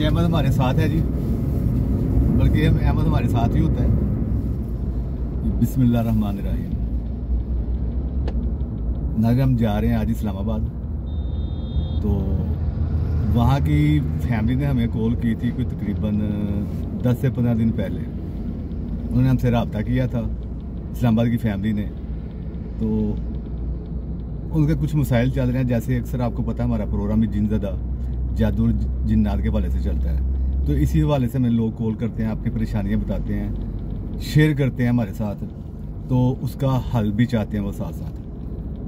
अहमद हमारे साथ है जी, बल्कि अहमद हमारे साथ ही होता है। बिस्मिल्लाहिर्रहमानिर्रहीम। नाज़रीन, हम जा रहे हैं आज इस्लामाबाद। तो वहाँ की फैमिली ने हमें कॉल की थी कोई तकरीबन 10 से 15 दिन पहले। उन्होंने हमसे रब्ता किया था, इस्लामाबाद की फैमिली ने। तो उनके कुछ मसाइल चल रहे हैं, जैसे अक्सर आपको पता है हमारा प्रोग्राम ही जिनज़दा जादू जिन्नात के हवाले से चलता है। तो इसी हवाले से हमें लोग कॉल करते हैं, अपनी परेशानियाँ बताते हैं, शेयर करते हैं हमारे साथ, तो उसका हल भी चाहते हैं वो साथ साथ।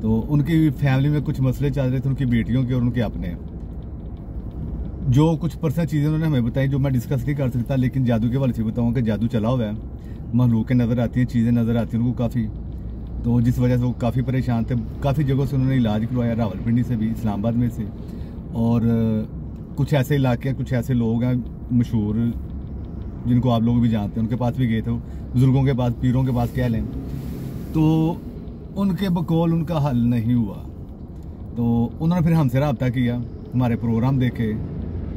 तो उनकी फैमिली में कुछ मसले चल रहे थे, उनकी बेटियों के और उनके अपने। जो कुछ पर्सनल चीज़ें उन्होंने हमें बताई जो मैं डिस्कस नहीं कर सकता, लेकिन जादू के हवाले से बताऊँ कि जादू चला हुआ है, महलूकें नज़र आती हैं, चीज़ें नज़र आती हैं उनको काफ़ी। तो जिस वजह से वो काफ़ी परेशान थे। काफ़ी जगहों से उन्होंने इलाज करवाया, रावलपिंडी से भी, इस्लामाबाद में से, और कुछ ऐसे इलाके हैं, कुछ ऐसे लोग हैं मशहूर जिनको आप लोग भी जानते हैं, उनके पास भी गए थे, बुज़ुर्गों के पास, पीरों के पास कह लें। तो उनके बकौल उनका हल नहीं हुआ। तो उन्होंने फिर हमसे रब्ता किया, हमारे प्रोग्राम देखे।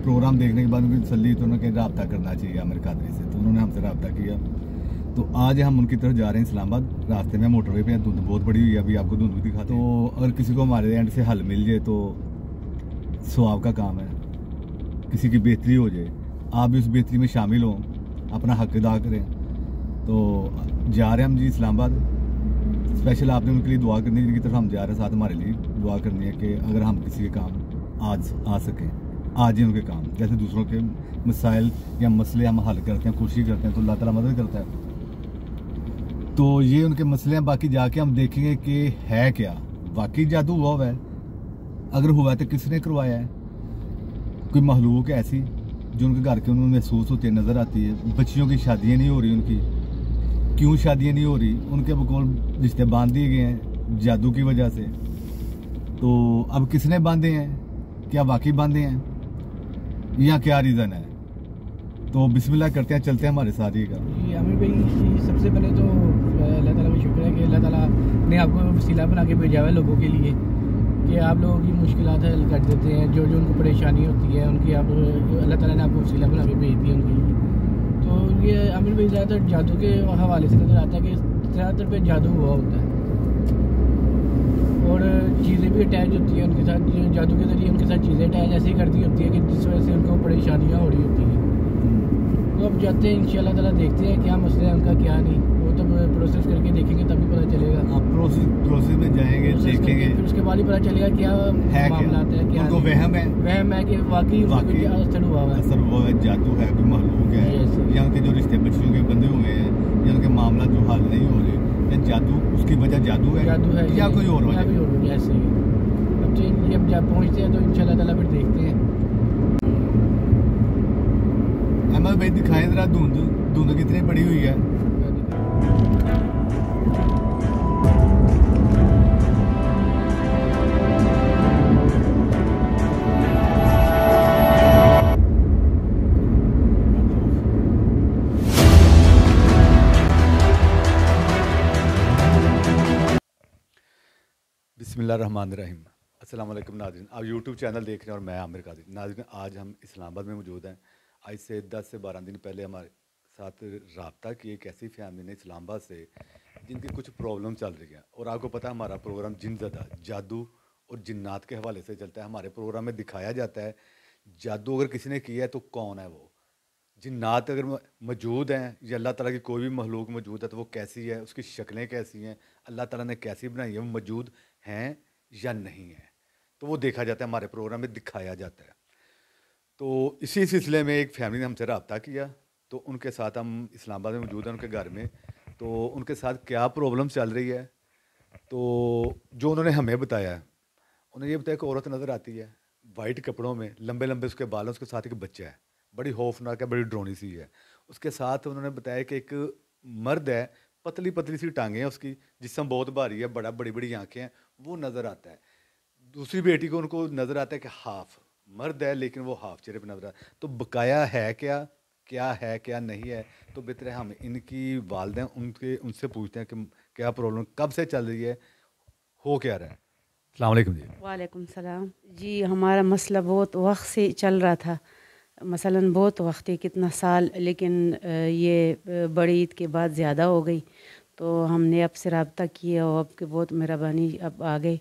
प्रोग्राम देखने के बाद उनकी तसल्ली, तो उन्होंने कहा रब्ता करना चाहिए आमिर कादरी से। तो उन्होंने हमसे रब्ता किया। तो आज हम उनकी तरफ जा रहे हैं इस्लामाबाद। रास्ते में मोटरवे पे धुंध बहुत बड़ी हुई है, अभी आपको धुंध भी दिखा। तो अगर किसी को हमारे एंड से हल मिल जाए तो सवाब का काम है, किसी की बेहतरी हो जाए, आप भी उस बेहतरी में शामिल हों, अपना हक अदा करें। तो जा रहे हैं हम जी इस्लामाबाद। स्पेशल आपने उनके लिए दुआ करनी है जिनकी तरफ हम जा रहे हैं, साथ हमारे लिए दुआ करनी है कि अगर हम किसी के काम आज आ सकें, आज ही उनके काम, जैसे दूसरों के मसाइल या मसले हम हल करते हैं, कोशिश करते हैं, तो अल्लाह ताला मदद करता है। तो ये उनके मसले हैं। बाकी जाके हम देखेंगे कि है क्या, वाकई जादू हुआ है, अगर हुआ है तो किसने करवाया है। कोई महलूक ऐसी जो उनके घर के उन्हें महसूस होती है, नज़र आती है। बच्चियों की शादियाँ नहीं हो रही उनकी, क्यों शादियाँ नहीं हो रही? उनके बकौल रिश्ते बांध दिए गए हैं जादू की वजह से। तो अब किसने बांधे हैं, क्या वाकई बांधे हैं या क्या रीज़न है? तो बिस्मिल्लाह करते हैं, चलते हैं हमारे साथ ही का। आमिर भाई, सबसे पहले तो अल्लाह ताला का शुक्र है कि अल्लाह ताला ने आपको वसीला बना के भेजा है लोगों के लिए, कि आप लोगों की मुश्किलात हल कर देते हैं। जो जो उनको परेशानी होती है उनकी, आप अल्लाह ताला ने आपको वसीला बना के भेज दिया उनके लिए। तो ये आमिर भाई ज़्यादातर जादू के हवाले से नज़र आता है कि ज़्यादातर पे जादू हुआ होता है, और चीज़ें भी अटैच होती हैं उनके साथ। जादू के ज़रिए उनके साथ चीज़ें अटैच ऐसी कर दी होती है कि जिस वजह से उनको परेशानियाँ हो रही होती हैं। तो अब जाते हैं इंशाल्लाह ताला, देखते हैं क्या मसला है उनका, क्या नहीं। वो तब प्रोसेस करके देखेंगे तभी पता चलेगा। आप प्रोसेस में जाएंगे, देखेंगे, फिर उसके बाद ही पता चलेगा क्या मामला है, क्या उनको वहम है कि वाकई असर हुआ है, असर हुआ है, जादू है, कोई महलूक है, या उनके जो रिश्ते बच्चियों के बंधे हुए हैं, या उनके मामला जो हल नहीं हो रहे, या जादू, उसकी वजह जादू है या कोई और वजह। ऐसे ही अब जब पहुँचते हैं तो इंशाल्लाह ताला फिर देखते हैं। अहमद भाई दिखाएं जरा, धुंध कितनी बड़ी हुई है। बिस्मिल्लाहिर्रहमानिर्रहीम। अस्सलाम वालेकुम नाज़रीन, आप यूट्यूब चैनल देख रहे हैं और मैं आमिर कादरी। नाज़रीन, आज हम इस्लामाबाद में मौजूद हैं। आज से 10 से 12 दिन पहले हमारे साथ रब्ता किए एक ऐसी फैमिली ने इस्लामाबाद से, जिनकी कुछ प्रॉब्लम चल रही है। और आपको पता है हमारा प्रोग्राम जिनज़दा जादू और जिन्नात के हवाले से चलता है। हमारे प्रोग्राम में दिखाया जाता है जादू अगर किसी ने किया है तो कौन है वो, जिन्नात अगर मौजूद हैं या अल्लाह ताला की कोई भी महलूक मौजूद है तो वो कैसी है, उसकी शक्लें कैसी हैं, अल्लाह ताला ने कैसी बनाई है, वो मौजूद हैं या नहीं है। तो वो देखा जाता है, हमारे प्रोग्राम में दिखाया जाता है। तो इसी सिलसिले में एक फैमिली ने हमसे रब्ता किया, तो उनके साथ हम इस्लामाबाद में मौजूद हैं, उनके घर में। तो उनके साथ क्या प्रॉब्लम चल रही है, तो जो उन्होंने हमें बताया है, उन्होंने ये बताया कि औरत नज़र आती है वाइट कपड़ों में, लंबे लंबे उसके बाल हैं, उसके साथ एक बच्चा है, बड़ी खौफनाक है, बड़ी ड्रोनी सी है। उसके साथ उन्होंने बताया कि एक मर्द है, पतली पतली सी टांगें हैं उसकी, जिस्म बहुत भारी है, बड़ी बड़ी आंखें हैं, वो नज़र आता है। दूसरी बेटी को उनको नज़र आता है कि हाफ मर्द है लेकिन वो हाफ चेहरे पर नजर आता है। तो बकाया है क्या, क्या है क्या नहीं है, तो बेहतर है हम इनकी वालदें उनसे पूछते हैं कि क्या प्रॉब्लम, कब से चल रही है, हो क्या रहा है। अस्सलाम वालेकुम जी। वालेकुम सलाम जी। हमारा मसला बहुत वक्त से चल रहा था। मसलन बहुत वक्त है, कितना साल, लेकिन ये बड़ी ईद के बाद ज़्यादा हो गई, तो हमने आपसे रब्ता किया और आपकी बहुत मेहरबानी, अब आ गए।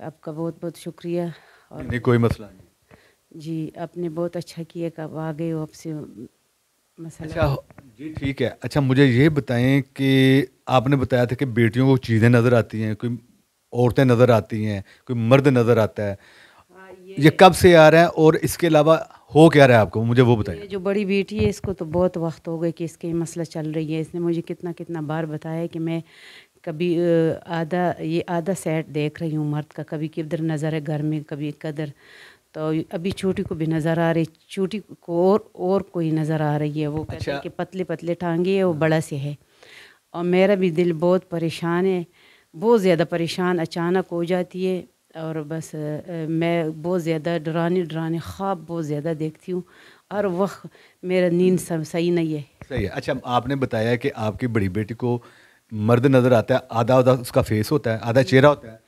आपका बहुत बहुत शुक्रिया। और नहीं, कोई मसला नहीं जी, आपने बहुत अच्छा किया कि अब आ गए हो आपसे मसला। अच्छा जी, ठीक है। अच्छा, मुझे ये बताएं कि आपने बताया था कि बेटियों को चीज़ें नज़र आती हैं, कोई औरतें नज़र आती हैं, कोई मर्द नज़र आता है, ये कब से आ रहा है और इसके अलावा हो क्या रहा है आपको, मुझे वो बताएं। ये जो बड़ी बेटी है, इसको तो बहुत वक्त हो गए कि इसके मसला चल रही है। इसने मुझे कितना कितना बार बताया कि मैं कभी आधा सेट देख रही हूँ मर्द का, कभी किधर नज़र है घर में, कभी किधर। तो अभी छोटी को भी नज़र आ रही, छोटी को और कोई नज़र आ रही है। वो कहते हैं कि पतले पतले टांगे है, वो बड़ा से है। और मेरा भी दिल बहुत परेशान है, बहुत ज़्यादा परेशान अचानक हो जाती है। और बस मैं बहुत ज़्यादा डराने ख्वाब बहुत ज़्यादा देखती हूँ, हर वक्त मेरा नींद सही नहीं है। सही है। अच्छा, आपने बताया कि आपकी बड़ी बेटी को मर्द नज़र आता है, आधा आधा उसका फेस होता है, आधा चेहरा होता है,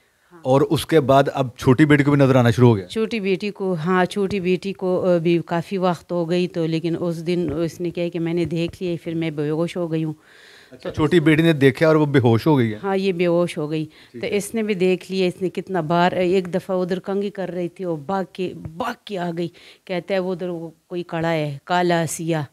और उसके बाद अब छोटी बेटी को भी नज़र आना शुरू हो गया। छोटी बेटी को, हाँ, छोटी बेटी को भी काफ़ी वक्त हो गई, तो लेकिन उस दिन उसने क्या कि मैंने देख लिया, फिर मैं बेहोश हो गई हूँ। अच्छा, छोटी बेटी ने देखा और वो बेहोश हो गई है। हाँ, ये बेहोश हो गई। तो इसने भी देख लिया, इसने कितना बार, एक दफ़ा उधर कंघी कर रही थी और भाग के आ गई। कहता है वो उधर कोई खड़ा है काला सिया,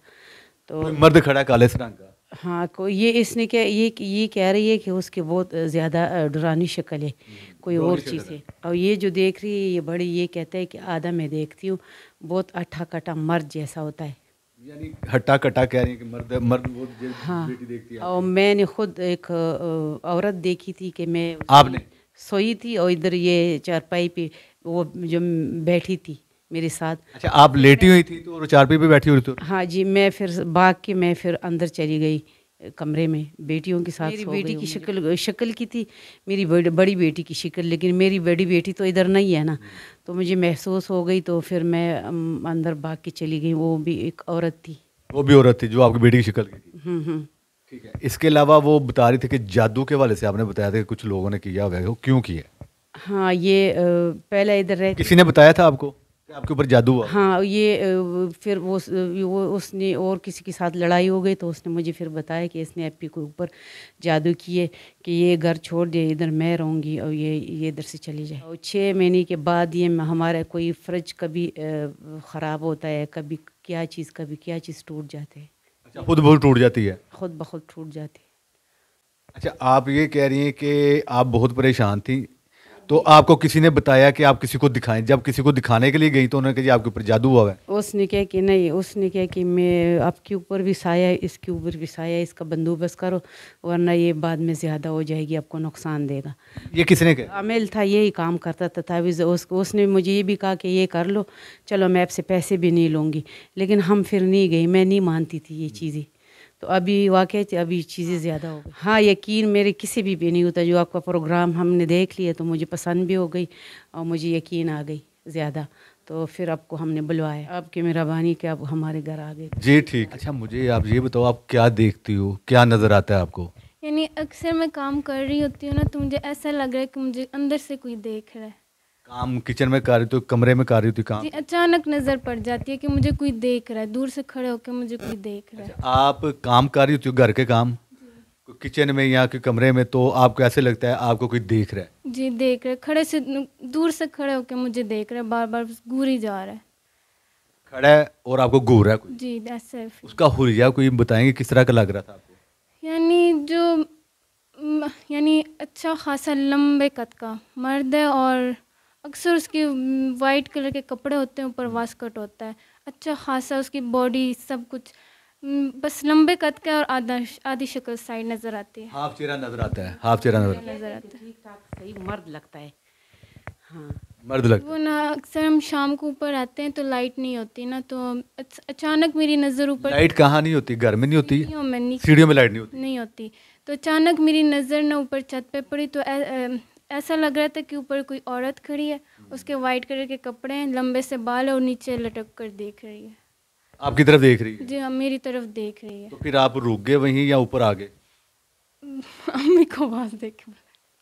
तो मर्द खड़ा है काले से रंग का। हाँ, को ये इसने क्या ये कह रही है कि उसकी बहुत ज़्यादा डरावनी शक्ल है, कोई और चीज़ है। और ये जो देख रही है ये बड़ी, ये कहता है कि आधा मैं देखती हूँ, बहुत अट्ठा कटा मर्द जैसा होता है। यानी हट्टा कट्टा कह रही है कि मर्द मर्द वो हाँ, बेटी देखती है। और मैंने खुद एक औरत देखी थी कि मैं आपने सोई थी और इधर ये चारपाई पे वो जो बैठी थी मेरे साथ। अच्छा, आप लेटी हुई थी तो चारपाई पे बैठी हुई थी? हाँ जी, मैं फिर भाग के मैं फिर अंदर चली गई कमरे में, बेटियों के साथ। मेरी बेटी की शक्ल की थी, मेरी बड़ी बेटी की शक्ल, लेकिन मेरी बड़ी बेटी तो इधर नहीं है ना, तो मुझे महसूस हो गई, तो फिर मैं अंदर भाग के चली गई। वो भी एक औरत थी। वो भी औरत थी जो आपकी बेटी की शक्ल की थी? ठीक है। इसके अलावा वो बता रही थी कि जादू के वाले से आपने बताया था कि कुछ लोगों ने किया हुआ है, वो क्यों किया? हाँ, ये पहले इधर रहती, किसी ने बताया था आपको कि आपके ऊपर जादू हुआ? हाँ, ये फिर वो उसने और किसी के साथ लड़ाई हो गई, तो उसने मुझे फिर बताया कि इसने एप्पी के ऊपर जादू किए कि ये घर छोड़ दे, इधर मैं रहूँगी और ये इधर से चली जाए। और 6 महीने के बाद ये हमारा कोई फ्रिज कभी ख़राब होता है, कभी क्या चीज़ टूट जाते हैं। अच्छा, खुद बहुत टूट जाती है? खुद ब खुद टूट जाती है। अच्छा, आप ये कह रही हैं कि आप बहुत परेशान थी, तो आपको किसी ने बताया कि आप किसी को दिखाएं? जब किसी को दिखाने के लिए गई तो उन्होंने कहा जी आपके ऊपर जादू हुआ है? उसने कहा कि नहीं, उसने कहा कि मैं आपके ऊपर भी साया है, इसके ऊपर भी साया है, इसका बंदोबस्त करो वरना ये बाद में ज़्यादा हो जाएगी, आपको नुकसान देगा। ये किसने कहा? आमिल था, यही काम करता था तावीज़। उसने मुझे ये भी कहा कि ये कर लो, चलो मैं आपसे पैसे भी नहीं लूँगी, लेकिन हम फिर नहीं गई, मैं नहीं मानती थी ये चीज़ें। तो अभी वाकई अभी चीज़ें ज़्यादा हो गई। हाँ, यकीन मेरे किसी भी नहीं होता। जो आपका प्रोग्राम हमने देख लिया तो मुझे पसंद भी हो गई और मुझे यकीन आ गई ज़्यादा, तो फिर आपको हमने बुलवाया। आपकी मेहरबानी कि आप हमारे घर आ गए। जी ठीक। अच्छा, मुझे आप ये बताओ, आप क्या देखती हो, क्या नज़र आता है आपको? यानी अक्सर मैं काम कर रही होती हूँ ना, तो मुझे ऐसा लग रहा है कि मुझे अंदर से कोई देख रहा है। काम किचन में कर रही थी, कमरे में कर रही थी काम? जी, अचानक नज़र पड़ जाती है कि मुझे कोई देख रहा है, दूर से खड़े होकर मुझे कोई देख रहा है। अच्छा, आप काम कर रही होती हो, घर के काम किचन में या कि कमरे में, तो आपको ऐसे लगता है आपको कोई देख रहा है? जी, देख रहा है, खड़े से दूर से खड़े होकर मुझे देख रहा है, बार बार घूर ही जा रहा है। खड़ा है और आपको घूर रहा है कोई? जी, ऐसे। उसका हुलिया कोई बताएंगे किस तरह का लग रहा था आपको? यानी अच्छा खासा लंबे कद का मर्द है और अक्सर उसके वाइट कलर के कपड़े होते हैं, ऊपर वास्कट होता है, अच्छा खासा उसकी बॉडी सब कुछ, बस लंबे कद का और आधी शक्ल साइड नज़र आती है। हाफ चेहरा नजर आता है? हाफ चेहरा नजर ठीक ठाक सही मर्द लगता है। हाँ, मर्द लगता है। वो ना अक्सर हम शाम को ऊपर आते हैं तो लाइट नहीं होती ना, तो अचानक मेरी नज़र ऊपर। लाइट कहाँ नहीं होती? घर में नहीं होती? सीढ़ियों में लाइट नहीं होती। तो अचानक मेरी नज़र ना ऊपर छत पे पड़ी, तो ऐसा लग रहा था कि ऊपर कोई औरत खड़ी है, उसके वाइट कलर के कपड़े हैं, लंबे से बाल और नीचे लटक कर देख रही है। आपकी तरफ देख रही है? जी हाँ, मेरी तरफ देख रही है। तो फिर आप रुक गए वहीं या ऊपर आ गए? अम्मी को आवाज़ दे के।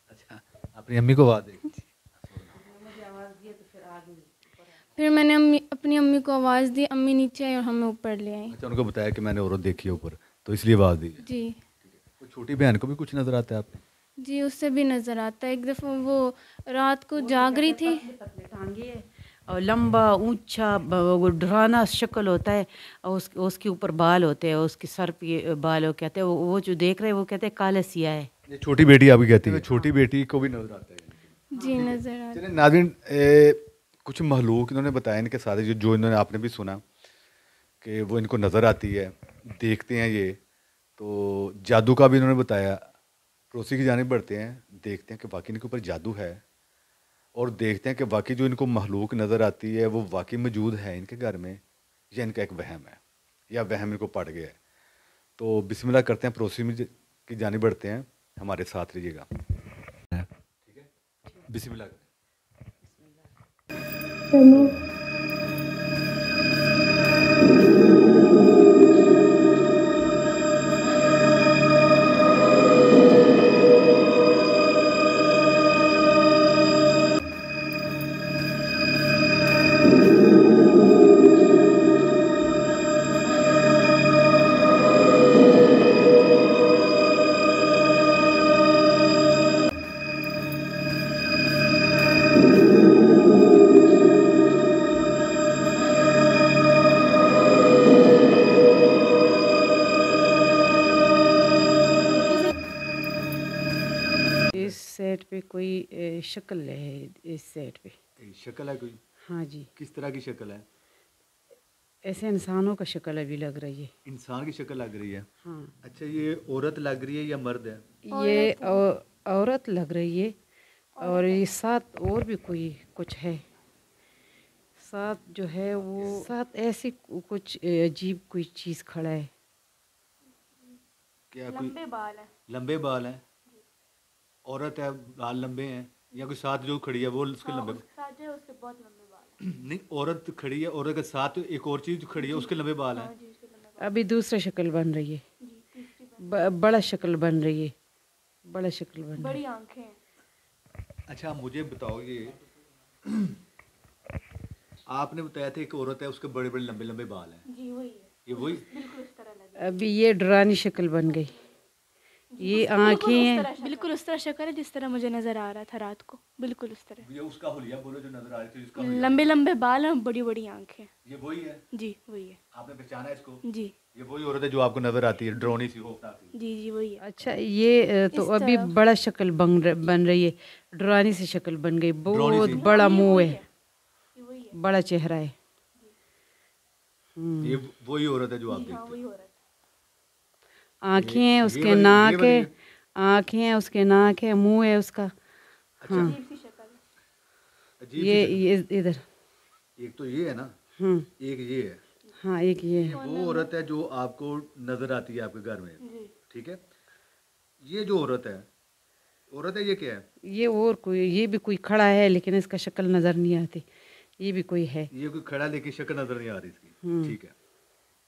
अच्छा, अपनी अम्मी को आवाज़ दे? फिर मैंने अपनी अम्मी को आवाज़ दी, अम्मी नीचे आई और हमें ऊपर ले आई। अच्छा, उनको बताया कि मैंने औरत देखी है ऊपर, तो इसलिए आवाज़ दी है। जी कोई छोटी बहन को भी कुछ नज़र आता है आपको? जी, उससे भी नज़र आता है। एक दफ़ा वो रात को जाग रही थी, टांगे है और लंबा ऊंचा वो डरावना शक्ल होता है और उसके ऊपर बाल होते हैं, उसके सर पे बाल हो, कहते हैं वो जो देख रहे हैं वो कहते हैं काले सिया है। ये छोटी बेटी आपकी कहती है, छोटी बेटी को भी नज़र आता है। जी नज़र आता है। चलिए नाज़रीन, कुछ महलूक इन्होंने बताया इनके साथ, जो इन्होंने आपने भी सुना कि वो इनको नज़र आती है, देखते हैं ये। तो जादू का भी इन्होंने बताया, पड़ोसी की जानिब बढ़ते हैं, देखते हैं कि वाकई इनके ऊपर जादू है, और देखते हैं कि वाकई जो इनको महलूक नज़र आती है वो वाकई मौजूद है इनके घर में, या इनका एक वहम है, या वहम इनको पड़ गया है। तो बिस्मिल्लाह करते हैं, पड़ोसी में की जानिब बढ़ते हैं, हमारे साथ रहिएगा। ठीक है, बिस्मिल्लाह करें। इस सेट पे कोई शक्ल है, इस सेट पे शक्ल है कोई? हाँ जी, किस तरह की शक्ल है? ऐसे इंसानों का शक्ल अभी लग रही है। इंसान की शक्ल लग रही है। हाँ, अच्छा, ये औरत लग रही है या मर्द है? ये औरत लग रही है, और ये साथ और भी कोई कुछ है साथ, जो है वो साथ ऐसी कुछ अजीब कोई चीज़ खड़ा है। क्या कोई लंबे बाल है। लंबे बाल हैं? औरत है, बाल लंबे हैं, या कोई साथ जो खड़ी है वो उसके लंबे? साथ जो है उसके बहुत लंबे बाल हैं। नहीं, औरत खड़ी है, औरत के साथ एक और चीज खड़ी है, उसके लंबे बाल हैं। जी उसके लंबे अभी दूसरा शक्ल बन रही है, जी तीसरी बड़ा शक्ल बन रही है, बड़ा शक्ल बन रही है। बड़ी आंखें हैं। अच्छा, मुझे बताओ, ये आपने बताया था एक औरत है, उसके बड़े बड़े लंबे लंबे बाल हैं, जी वही है, ये वही? बिल्कुल उस तरह लगे। अभी ये डरानी शक्ल बन गई, ये आँखें हैं। बिल्कुल उस तरह शक्ल है जिस तरह मुझे नजर आ रहा था रात को, बिल्कुल उस तरह। ये उसका हुलिया बोलो जो नजर आ रही थी, उसका लंबे लंबे बाल हैं, बड़ी बड़ी आंखें। ये वही है? जी वही है। आपने पहचाना है इसको? जी ये वही औरत है जो आपको नजर आती है, ड्रोनी सी, खौफनाक सी? जी जी वही है। अच्छा, ये तो इस अभी तरफ। बड़ा शक्ल बन रही है, डरानी सी शक्ल बन गई, डरावनी बहुत सी? बड़ा मुंह है, ये वही है। बड़ा चेहरा है। ये वही औरत है जो आप हाँ देखते वही हो रहा था। आँखें हैं ये उसके, वाली- नाक ये वाली है, आँखें हैं उसके, नाक है, मुंह है उसका। हाँ, अजीब सी शक्ल है। अजीब ये सी इधर। शक्ल। एक तो ये है ना, हम्म, एक ये है। हाँ, एक ये है। वो औरत है जो आपको नजर आती है आपके घर में, जी ठीक है? ये जो औरत है ये क्या है? ये और कोई, ये भी कोई खड़ा है लेकिन इसका शक्ल नजर नहीं आती, ये भी कोई है। ये कोई खड़ा लेकिन शक्ल नजर नहीं आ रही इसकी, ठीक है?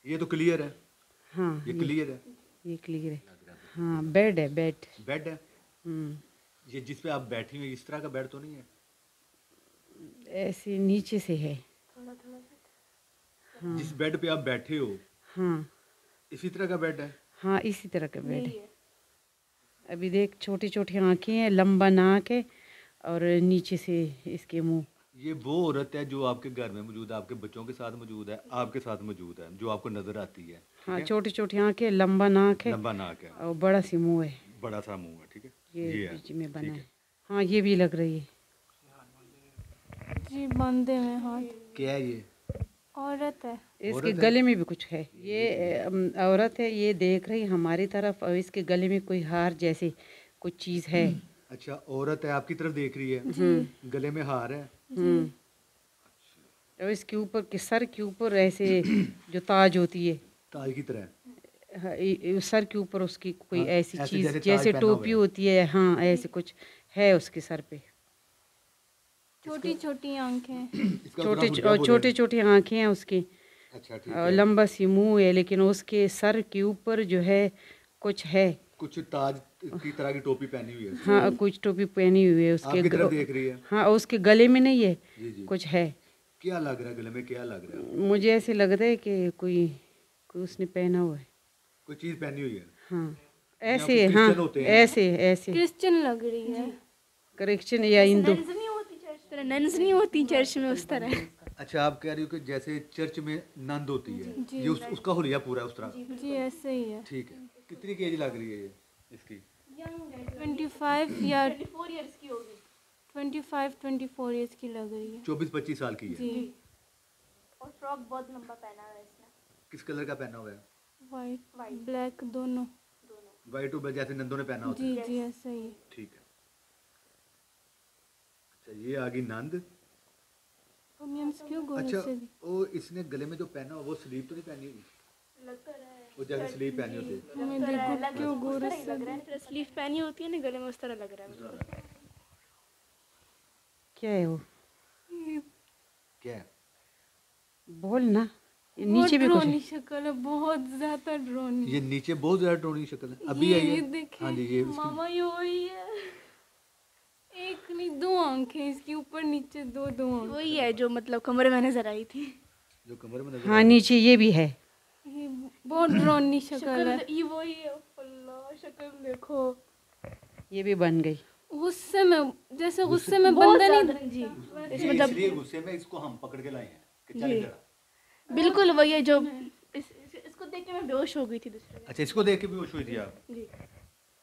ये तो क्लियर है, हाँ, ये क्लियर है। ये क्लियर है। हाँ, बेड है, बेड। बेड है? हम्म, ये जिस पे आप बैठी हुई इस तरह का बेड तो नहीं है? ऐसे नीचे से है। जिस बेड पे आप बैठे हो हाँ इसी तरह का बेड है? हाँ, इसी तरह का बेड यही है। है। अभी देख, छोटी छोटी आँखें हैं, लंबा नाक है, और नीचे से इसके मुंह। ये वो औरत है जो आपके घर में मौजूद है, आपके बच्चों के साथ मौजूद है, आपके साथ मौजूद है, जो आपको नजर आती है, ठीक हाँ, है? छोटी छोटी आँखें, लंबा नाक है, लंबा नाक है, और बड़ा सी मुंह है, बड़ा सा मुंह है, ठीक है? ये है, बीच में बना ठीक है। है। हाँ, ये भी लग रही है। जी बंदे में हाथ। क्या है ये? औरत है। इसके गले में भी कुछ है, ये औरत है, ये देख रही हमारी तरफ, और इसके गले में कोई हार जैसी कुछ चीज़ है। अच्छा, औरत है आपकी तरफ देख रही है, गले में हार है, और इसके ऊपर के सर के ऊपर ऐसे जो ताज होती है, ताज की तरह। हाँ, सर के ऊपर उसकी कोई हाँ, ऐसी ऐसे चीज जैसे ताज जैसे पहना हुआ टोपी है। होती है, हाँ, ऐसे कुछ है उसके सर पे। छोटी छोटी आंखें। इसका थोड़ा हुलिया बोले। छोटी छोटी आंखें हैं उसकी, अच्छा, ठीक और है। लंबा सी मुंह है, लेकिन उसके सर के ऊपर जो है कुछ है। कुछ ताज की तरह की टोपी पहनी हुई है, हाँ, कुछ टोपी पहनी हुई है उसके आपकी तरफ देख रही है। हाँ, उसके गले में नहीं है, जी जी। कुछ है। क्या लग रहा है गले में, क्या लग रहा है? मुझे ऐसे लग रहा है कि कोई कोई उसने पहना हुआ है। कोई चीज पहनी हुई है? हाँ यहाँ ऐसे, पे हाँ क्रिश्चियन होते हैं। ऐसे ऐसे क्रिश्चियन लग रही है। करेक्शन या हिंदू। नन्स नहीं होती चर्च में उस तरह। अच्छा, आप कह रही हो कि जैसे चर्च में नंद होती है, ये उसका हुलिया पूरा है उस तरह। जी ऐसे ही है। ठीक है। कितनी केज लग रही है ये इसकी? 25 या 25-24 ईयर्स की लग रही है। 24-25 साल की है। जी। और फ्रॉक बहुत लंबा पहना हुआ है इसने। किस कलर का पहना हुआ है? वाइट ब्लैक दोनों। वाइट और ब्लैक जैसे नंदों ने पहना होता जी है। जी ऐसे ही है। ठीक है। अच्छा, ये आ गई नंद। मीम्स क्यों गोरे अच्छा, से वो इसने गले में जो पहना हुआ वो स्लीव तो नहीं पहनी हुई? वो जैसे स्लीव पहनी होती है। हमें देखो क्यों गोरे से फिर स्लीव पहनी होती है ना गले में, उस तरह लग रहा है मुझे। क्या है वो? क्या है? बोल ना, ये बहुत नीचे भी कुछ ड्रोनी है। शक्ल है, बहुत ज्यादा ड्रोनी। ये नीचे बहुत ज्यादा टोनी शक्ल है। अभी आई ये है। देखिए हाँ जी, ये इसकी मामा ये वही है। एक नहीं दो आंखें इसकी, ऊपर नीचे दो दो आंखें। वही है जो मतलब कमरे में नजर आई थी। जो कमर में नजर हाँ आ रही नीचे ये भी है। ये बहुत ड्रोनी शक्ल है। ये वही है। अल्लाह शक्ल देखो। ये भी बन गई। गुस्से में, जैसे गुस्से में बहुत बंदा ज्यादा नहीं। जी। है। इसमें जब इसलिए गुस्से में इसको हम पकड़ के लाए हैं कि चल जी। इधर। बिल्कुल वही है जो इसको देख के मैं बेहोश हो गई थी दूसरे दिन। अच्छा, इसको देख के भी होश हुई थी आप? जी।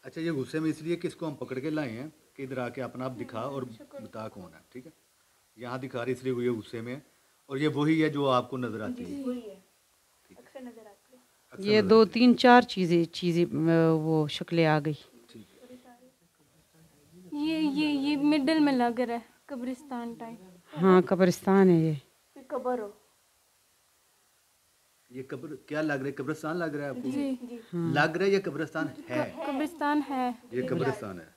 अच्छा, ये गुस्से में इसलिए कि इसको हम पकड़ के लाए हैं कि इधर आके अपना आप दिखा और बता कौन है। ठीक है। यहाँ दिखा रही इसलिए हुई है गुस्से में, और ये वही है जो आपको नजर आती है। वही है। अक्सर नजर आती है। अक्सर ये नजर दो आती है। 3-4 चीजें वो शक्लें आ गई। ठीक है। ये मिडिल में लग रहा है, कब्रिस्तान टाइप। हाँ कब्रिस्तान है ये। फिर कबर हो। ये कब्र क्या लग रहा है? कब्रिस्तान लग रहा है आपको? जी लग रहा है ये कब्रिस्तान है? कब्रिस्तान है। ये कब्रिस्तान है।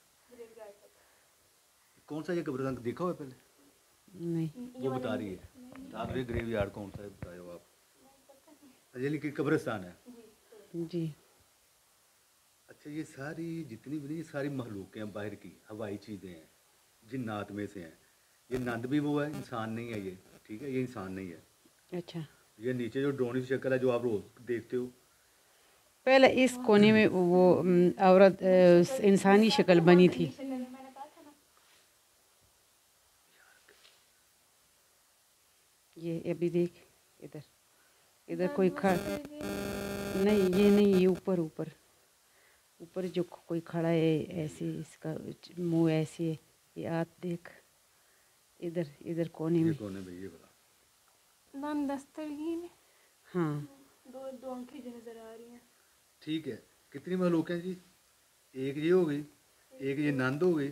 कौन सा ये कब्रिस्तान देखा हुआ है पहले? नहीं वो बता रही है। आप ये ग्रेव यार्ड कौन सा है बताए हो आप? अच्छा, लेकिन कब्रिस्तान है। जी। अच्छा, ये सारी जितनी भी ये सारी मखलूक हैं बाहर की, हवाई चीज़ें हैं, जिन्नात में से हैं। ये नंद भी वो है, इंसान नहीं है ये। ठीक है, ये इंसान नहीं है। अच्छा, ये नीचे जो ड्रोनी की शक्ल है जो आप रोज देखते हो, पहले इस कोने में वो औरत इंसानी शक्ल बनी थी। ये अभी देख, इधर इधर कोई नहीं, ये नहीं, ये ऊपर ऊपर ऊपर जो कोई खड़ा है ऐसे, इसका मुंह ऐसे है। ये हाथ देख, इधर इधर कोने ये में। कौन है भाई ये बता? नाम दस्तरगीन है। हाँ दो आंखें जो नजर आ रही हैं। ठीक है। कितनी मखलूक हैं जी? एक ये हो गई, एक ये नंद हो गई,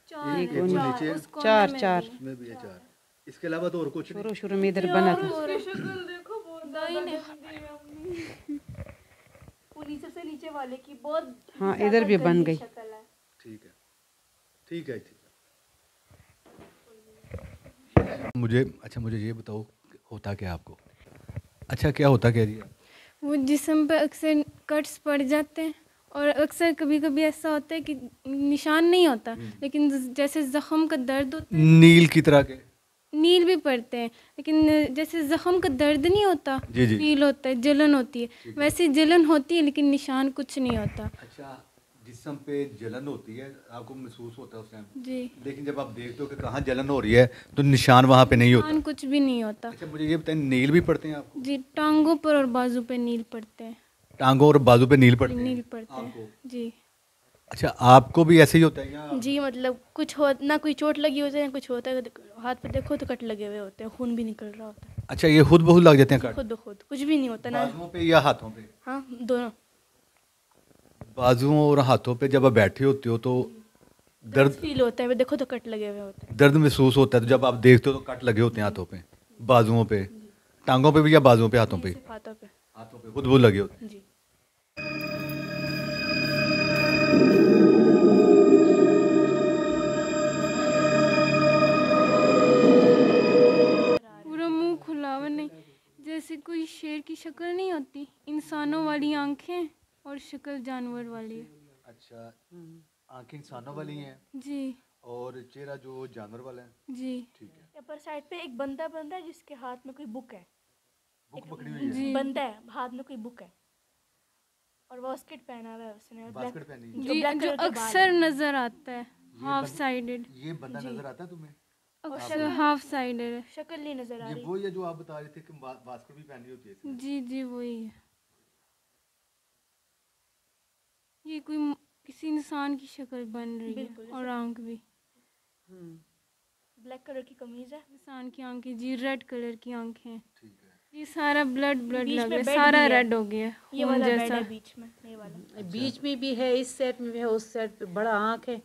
चार एक है, वो चार, नीचे उस कोने चार में चार। भी है। इसमें भी है 4। इसके अलावा तो और कुछ नहीं। शुरू में इधर बना था। दाई ने पूरी सबसे नीचे वाले की बहुत हाँ, ज्यादा इधर भी बन गंदी गई। शक्ल है। ठीक है, ठीक है, ठीक है। मुझे ये बताओ, होता क्या आपको? अच्छा, क्या होता क्या जी? वो जिस्म पे अक्सर कट्स पड़ जाते हैं, और अक्सर कभी कभी ऐसा होता है कि निशान नहीं होता, लेकिन जैसे ज़ख़म का दर्द होता है, नील की तरह के? नील भी पड़ते हैं, लेकिन जैसे ज़ख़म का दर्द नहीं होता, जी, जी। फील होता है, जलन होती है, वैसे जलन होती है लेकिन निशान कुछ नहीं होता। अच्छा, जिस्म पे जलन होती है, आपको महसूस होता है उस टाइम, जी, लेकिन जब आप देखते हो कि कहाँ जलन हो रही है तो निशान वहाँ पे नहीं होता। निशान कुछ भी नहीं होता। अच्छा, मुझे ये बताएं, नील भी पड़ते हैं आपको? जी, टांगों पर और बाजू पे नील पड़ते हैं। टांगों और बाजू पे नील पड़ते हैं? नील पड़ते आपको? हैं जी। अच्छा, आपको भी ऐसे ही होता है या? जी मतलब कुछ हो ना, कोई चोट लगी होती है ना कुछ होता है, हाथ पे देखो तो कट लगे हुए होते हैं, खून भी निकल रहा होता है। अच्छा, ये खुद बहुत लग जाते हैं कट? खुद खुद कुछ भी नहीं होता ना। बाजुओं पे या हाथों पे? हाँ दोनों। बाजुओं और हाथों पे जब आप बैठे होते हो तो दर्द फील होता है, देखो तो कट लगे हुए होते हैं। दर्द महसूस होता है, तो जब आप देखते हो तो कट लगे होते हैं हाथों पे, बाजुओं पे, टांगों पे भी या बाजुओं पे, हाथों पे? सिर्फ हाथों पे। हाथों पे खुद वो लगे होते हैं। जी। पूरा मुंह खुला हुआ नहीं, जैसे कोई शेर की शक्ल नहीं होती, इंसानों वाली आंखें और शक्ल जानवर वाली है। अच्छा, आंखें इंसानों वाली हैं जी और चेहरा जो जानवर वाला है। जी। ठीक है। अपर साइड पे एक बंदा है जिसके हाथ में कोई बुक है, बुक पकड़ी हुई है, जी बंदा है हाथ में कोई बुक है और बास्केट पहना हुआ है उसने और बास्केट पहनी है। जी, black जो color के बाल अक्सर हैं। नजर आता है, हाफ साइडेड, ये बंदा नजर आता है तुम्हें? अक्सर हाफ साइडेड है। शक्ल नहीं नजर आ ये रही। वो ये जो आप बता रहे थे कि बास्केट भी पहनी होती है इसने। जी जी वही है। ये किसी इंसान की शक्ल बन रही बिल्कुल, है और आंख भी ब्लैक कलर की कमीज है, इंसान की आंखें जी, रेड कलर की आंखें, ठीक है। ये सारा ब्लड बीच लग में रहा है, बेड सारा भी है। रेड हो गया, ये खून वाला बेड जैसा। है बीच में, ये वाला। बीच में भी है, इस सेट में भी है, उस सेट पे बड़ा आँख है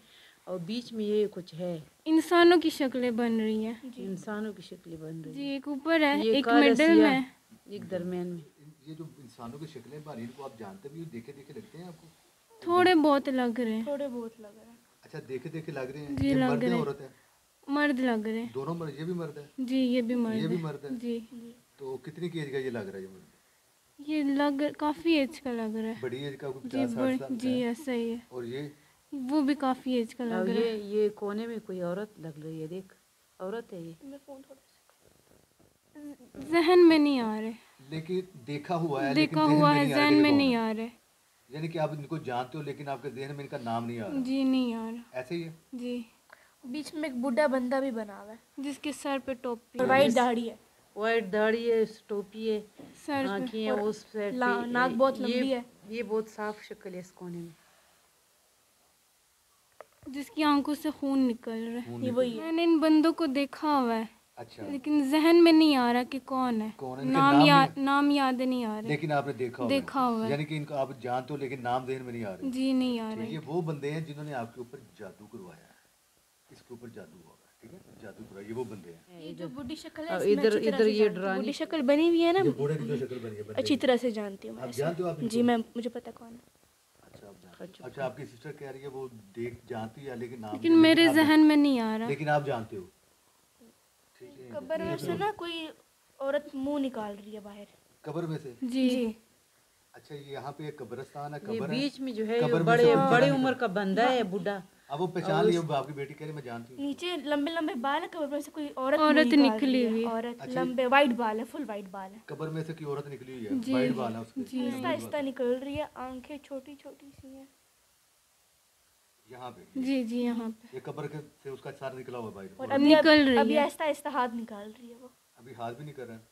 और बीच में ये कुछ है, इंसानों की शक्लें बन रही हैं इंसानों की शक्लें बन रही जी। एक ऊपर है, ये एक काला मिडिल सिया, में। एक दरमियान में। ये जो इंसानों की शक्लें बनी इनको आप जानते भी हो, देखे देखे लगते हैं आपको? थोड़े बहुत लग रहे हैं थोड़े बहुत लग रहा है। अच्छा, देखे देखे लग रहे हैं। जी, ये लग मर्द है रहे हैं। औरत है? मर्द लग रहे हैं दोनों मर्द? ये भी मर्द है? जी, ये भी मर्द ये भी है मर्द है? जी। तो कितनी की एज का ये लग रहा है? ये मर्द ये लग काफी एज का लग रहा है बड़ी एज का, कोई जी, 50-60 साल जी का है? ऐसा ही है। और ये वो भी काफी एज का और लग रहा है। ये कोने में कोई औरत लग रही है, देख औरत है ये। मैं फोन थोड़ा सा जहन में नहीं आ रहे, लेकिन देखा हुआ है, देखा लेकिन हुआ है, नहीं आ रहा जहन कि में ये नहीं कौन है। आ रहे यानी कि आप इनको जानते हो लेकिन आपके जहन में इनका नाम नहीं आ रहा। जी, नहीं आ रहा ऐसे ही है? जी। बीच में एक बूढ़ा बंदा भी बना हुआ है जिसके सर पे टोपी और है, वाइट दाढ़ी है, वाइट दाढ़ी है, टोपी है, सर पे आँखें हैं और उस सेट पे। नाक बहुत ये- लंबी है। ये बहुत साफ शक्ल है इस कोने में। जिसकी आंखों से खून निकल रहा है। खून ये निकल- वही है। मैंने इन बंदों को देखा हुआ है अच्छा, लेकिन जहन में नहीं आ रहा कि कौन है। कौन है? इनके नाम नाम याद नहीं आ रहे। लेकिन आपने देखा हुआ देखा हुआ है। यानी कि इनको आप जानते हो लेकिन नाम जहन में नहीं आ रहे। जी, नहीं आ तो रहे। ये वो बंदे हैं जिन्होंने आपके ऊपर जादू करवाया है, इसके ऊपर जादू हुआ है, ठीक है? जादू करवाया, ये वो बंदे हैं। ये जो बूढ़ी शक्ल है और इसमें इधर- अच्छी तरह इधर से ये जानती हूँ। डरानी- बूढ़ी शक्ल बनी हुई है ना, ये बूढ़े की जो शक्ल बनी है बंदे अच्छी की। तरह से जानती हूँ मैं आप ऐसे। जानते हो आप जी, मैं मुझे पता कौन है। अच्छा, आप जानते हो। अच्छा, आपकी सिस्टर कह रही है वो देख जानती है लेकिन नाम लेकिन नहीं- मेरे आप- जहन में नहीं आ रहा। लेकिन आप जानते हो, ठीक है? कब्र में से ना कोई औरत मुंह निकाल रही है बाहर। कब्र में से? जी अच्छा, ये यहाँ पे एक कब्रिस्तान है, ये कब्र है। बीच में जो है कब्र ये में बड़े से कोई बड़ी निकल- उम्र का बंदा है, बूढ़ा। अब वो पहचान लिया, वो आपकी बेटी कह रही मैं जानती हूँ। नीचे लंबे लंबे बाल है, कब्र में से कोई औरत मुंह औरत निकाल निकली रही हुई है। है। औरत अच्छा। लंबे वाइट बाल है, फुल वाइट बाल है, कब्र में से की औरत निकली हुई है, जी। वाइट बाल है उसके। जी। आहिस्ता आहिस्ता निकल रही है, आंखें छोटी छोटी सी हैं। यहाँ पे जी जी, यहाँ पे ये कब्र के से उसका सार निकला हुआ है बाहर। और और अभी निकल रही अभी है। आहिस्ता आहिस्ता हाथ निकाल रही है वो। अभी हाथ भी नहीं कर रहा है,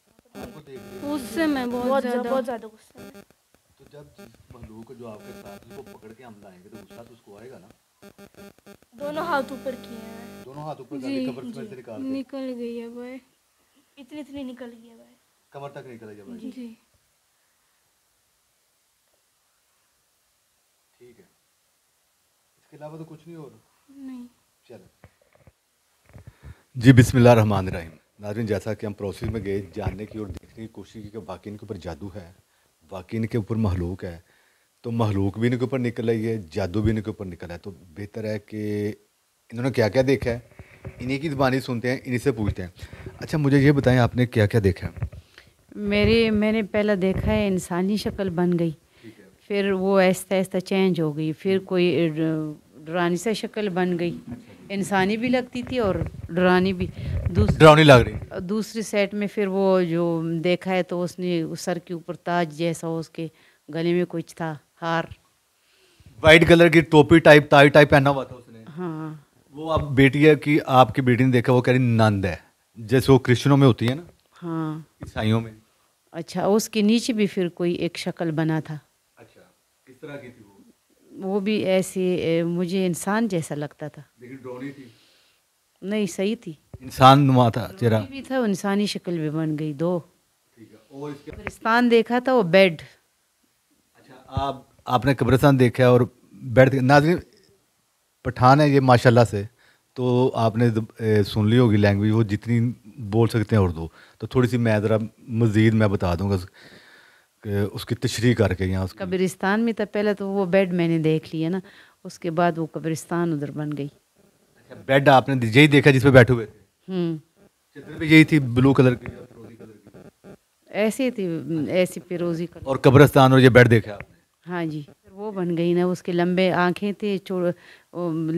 आपको देख रही है। उससे मैं बहुत बहुत ज्यादा ज्यादा गुस्सा है। तो जब जिस मखलूक जो आपके साथ उसको पकड़ के हम लाएंगे तो गुस्सा तो उसको आएगा ना। दोनों हाथ ऊपर किए हैं, दोनों हाथ ऊपर जी, करके कब्र में से निकाल के निकल गई है भाई। इतनी इतनी निकल गई है भाई। कमर तक निकल जाए भाई। जी ठीक है, इसके अलावा तो कुछ नहीं और। नहीं। चलो जी, बिस्मिल्लाह रहमान रहीम। नाज़रीन, जैसा कि हम प्रोसेस में गए जानने की और देखने की कोशिश की कि वाकई इनके ऊपर जादू है, वाकई इनके ऊपर महलूक है, तो महलूक भी इनके ऊपर निकल रही है, जादू भी इनके ऊपर निकला है। तो बेहतर है कि इन्होंने क्या क्या देखा है, इन्हीं की ज़बानी सुनते हैं, इन्हीं से पूछते हैं। अच्छा, मुझे ये बताएं आपने क्या क्या देखा है? मैंने पहला देखा है इंसानी शक्ल बन गई, फिर वो आहिस्ता आहिस्ता चेंज हो गई, फिर कोई डरानी सा शक्ल बन गई, इंसानी भी लगती थी और डरानी भी। डरावनी लग रही। दूसरी सेट में फिर वो जो देखा है तो उसने उस सर के ऊपर ताज जैसा, उसके गले में कुछ था, हार। वाइट कलर की टोपी टाइप, ताज टाइप पहना हुआ था उसने। हाँ, वो आप बेटी है कि आपकी बेटी ने देखा, वो कह रही नंद है, जैसे वो क्रिश्चियनों में होती है ना, हाँ। ईसाइयों में। अच्छा, उसके नीचे भी फिर कोई एक शक्ल बना था। अच्छा, किस तरह की थी वो? वो भी ऐसे मुझे इंसान जैसा लगता था। लेकिन डरावनी थी? नहीं, सही थी, इंसान नुमा था चेहरा। ये भी था, इंसानी शक्ल भी बन गई दो। ठीक है, और इसके कब्रिस्तान देखा था, वो बेड। अच्छा, आपने कब्रिस्तान देखा है और बेड। नाज़रीन, पठान है ये माशाल्लाह से, तो आपने सुन ली होगी लैंग्वेज, वो जितनी बोल सकते हैं उर्दू, तो थोड़ी सी मैं ज़रा मज़ीद मैं बता दूंगा कि उसकी तशरीह करके यहाँ उसकी। कब्रिस्तान में था पहले, तो वो बेड मैंने देख लिया ना, उसके बाद वो कब्रिस्तान उधर बन गई। अच्छा, बेड आपने यही देखा जिस पे बैठे हुए थे? चद्दर भी यही थी, ब्लू कलर की या फिरोजी कलर की? ऐसी थी, ऐसी फिरोजी कलर। और कब्रिस्तान और ये बेड देखा आपने? हाँ जी, फिर वो बन गई ना, उसके लंबे आँखें थे,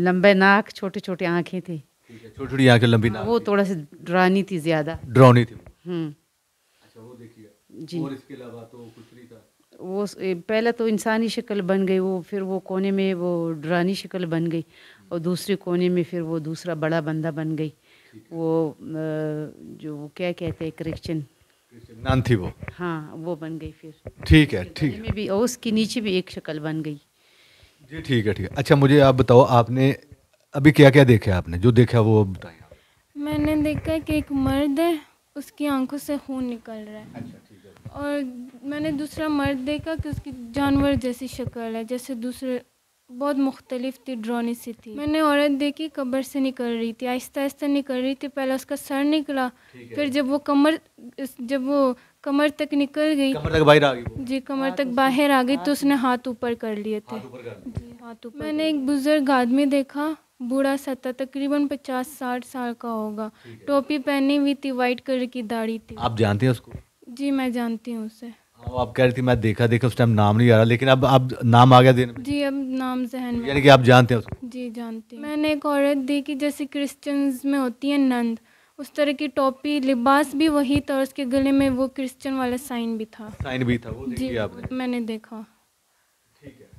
लंबे नाक, छोटे छोटे आँखें थे। छोटी छोटी आंखें, लंबी नाक वो थोड़ा सा डरानी थी ज़्यादा। ड्रॉनी थी। अच्छा, वो देखिए। जी। और इसके अलावा तो कुछ नहीं था। वो पहले तो इंसानी शक्ल बन गई, वो फिर वो कोने में वो डरानी शक्ल बन गई, और दूसरे कोने में फिर वो दूसरा बड़ा बंदा बन गई। वो जो वो क्या कहते हैं, क्रिश्चियन नान थी वो। हाँ, वो बन गई फिर। ठीक है, ठीक गले है में भी, और उसके नीचे भी एक शक्ल बन गई। जी, ठीक है, ठीक है। अच्छा, मुझे आप बताओ, आपने अभी क्या क्या देखा है? आपने जो देखा वो बताएं आप। मैंने देखा कि एक मर्द है, उसकी आंखों से खून निकल रहा है। अच्छा, ठीक है। और मैंने दूसरा मर्द देखा कि उसकी जानवर जैसी शक्ल है, जैसे दूसरे बहुत मुख्तलिफ थी, ड्रोनी सी थी। मैंने औरत देखी कब्र से निकल रही थी, आहिस्ता आहिस्ता निकल रही थी। पहले उसका सर निकला, फिर जब वो कमर तक निकल गई, कमर तक बाहर आ गई वो। जी कमर तक बाहर आ गई, तो उसने हाथ ऊपर कर लिए थे। जी, हाथ ऊपर। मैंने एक बुजुर्ग आदमी देखा, बूढ़ा सा था, तकरीबन 50-60 साल का होगा, टोपी पहनी हुई थी, वाइट कलर की दाढ़ी थी। आप जानते हैं उसको? जी मैं जानती हूँ उसे। आप कह रही थी मैं देखा उस टाइम नाम नहीं आ रहा, लेकिन अब नाम आ गया देने में। जी अब नाम जहन में। यानी कि आप जानते हैं उसको? जी जानती हूँ। मैंने एक औरत देखी जैसे क्रिश्चियंस में होती है नंद, उस तरह की टोपी, लिबास भी वही था, और उसके गले में वो क्रिश्चियन वाला साइन भी था। साइन भी था, वो जी देखी आपने? मैंने देखा। ठीक है।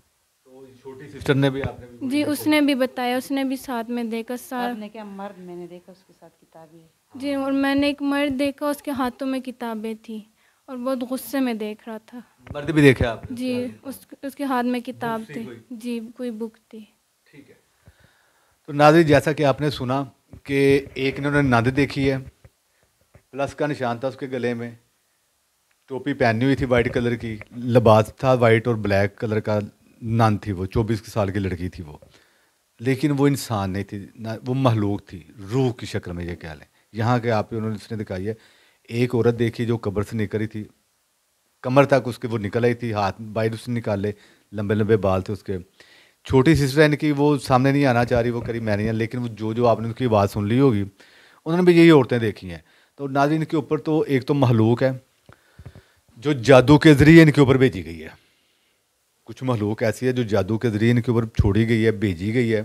तो छोटी सिस्टर ने भी, आपने भी? जी उसने भी बताया, उसने भी साथ में देखा सारा। आपने क्या मर्द मैंने देखा, उसके साथ किताबें। जी, और मैंने एक मर्द देखा, उसके हाथों में किताबें थी और बहुत गुस्से में देख रहा था। मर्द भी देखे आपने? जी उसके हाथ में किताब बुक थी थी। कोई? जी कोई बुक थी। ठीक है। तो नाज़रीन, जैसा कि आपने सुना कि एक ने उन्होंने नंद देखी है, प्लस का निशान था उसके गले में, टोपी पहनी हुई थी वाइट कलर की, लिबास था वाइट और ब्लैक कलर का, नन थी वो, 24 साल की लड़की थी वो। लेकिन वो इंसान नहीं थी ना, वो महलूक थी, रूह की शक्ल में, ये कह लें। यहाँ के आप उन्होंने उसने दिखाई है। एक औरत देखी जो कब्र से निकली थी, कमर तक उसके वो निकल आई थी, हाथ बाहर उसने निकाले, लंबे लंबे बाल थे उसके। छोटी सिस्टर इनकी वो सामने नहीं आना चाह रही, वो करी मैंने, लेकिन वो जो आपने उसकी आवाज़ सुन ली होगी, उन्होंने भी यही औरतें देखी हैं। तो नाज़रीन, इनके ऊपर तो एक तो महलूक है जो जादू के ज़रिए इनके ऊपर भेजी गई है। कुछ महलूक ऐसी है जो जादू के ज़रिए इनके ऊपर छोड़ी गई है, भेजी गई है।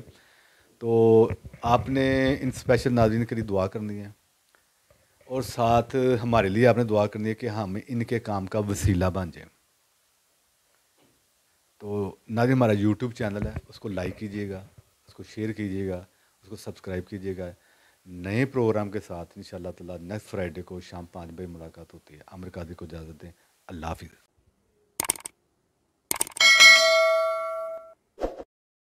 तो आपने इन स्पेशल नाज़रीन के लिए दुआ करनी है, और साथ हमारे लिए आपने दुआ करनी है कि हम इनके काम का वसीला बन जाए। तो नाज़रीन, हमारा यूट्यूब चैनल है, उसको लाइक कीजिएगा, उसको शेयर कीजिएगा, उसको सब्सक्राइब कीजिएगा। नए प्रोग्राम के साथ इंशाअल्लाह ताला नेक्स्ट फ्राइडे को शाम 5 बजे मुलाकात होती है। आमिर कादरी को इजाज़त दें। अल्लाह हाफ़िज़।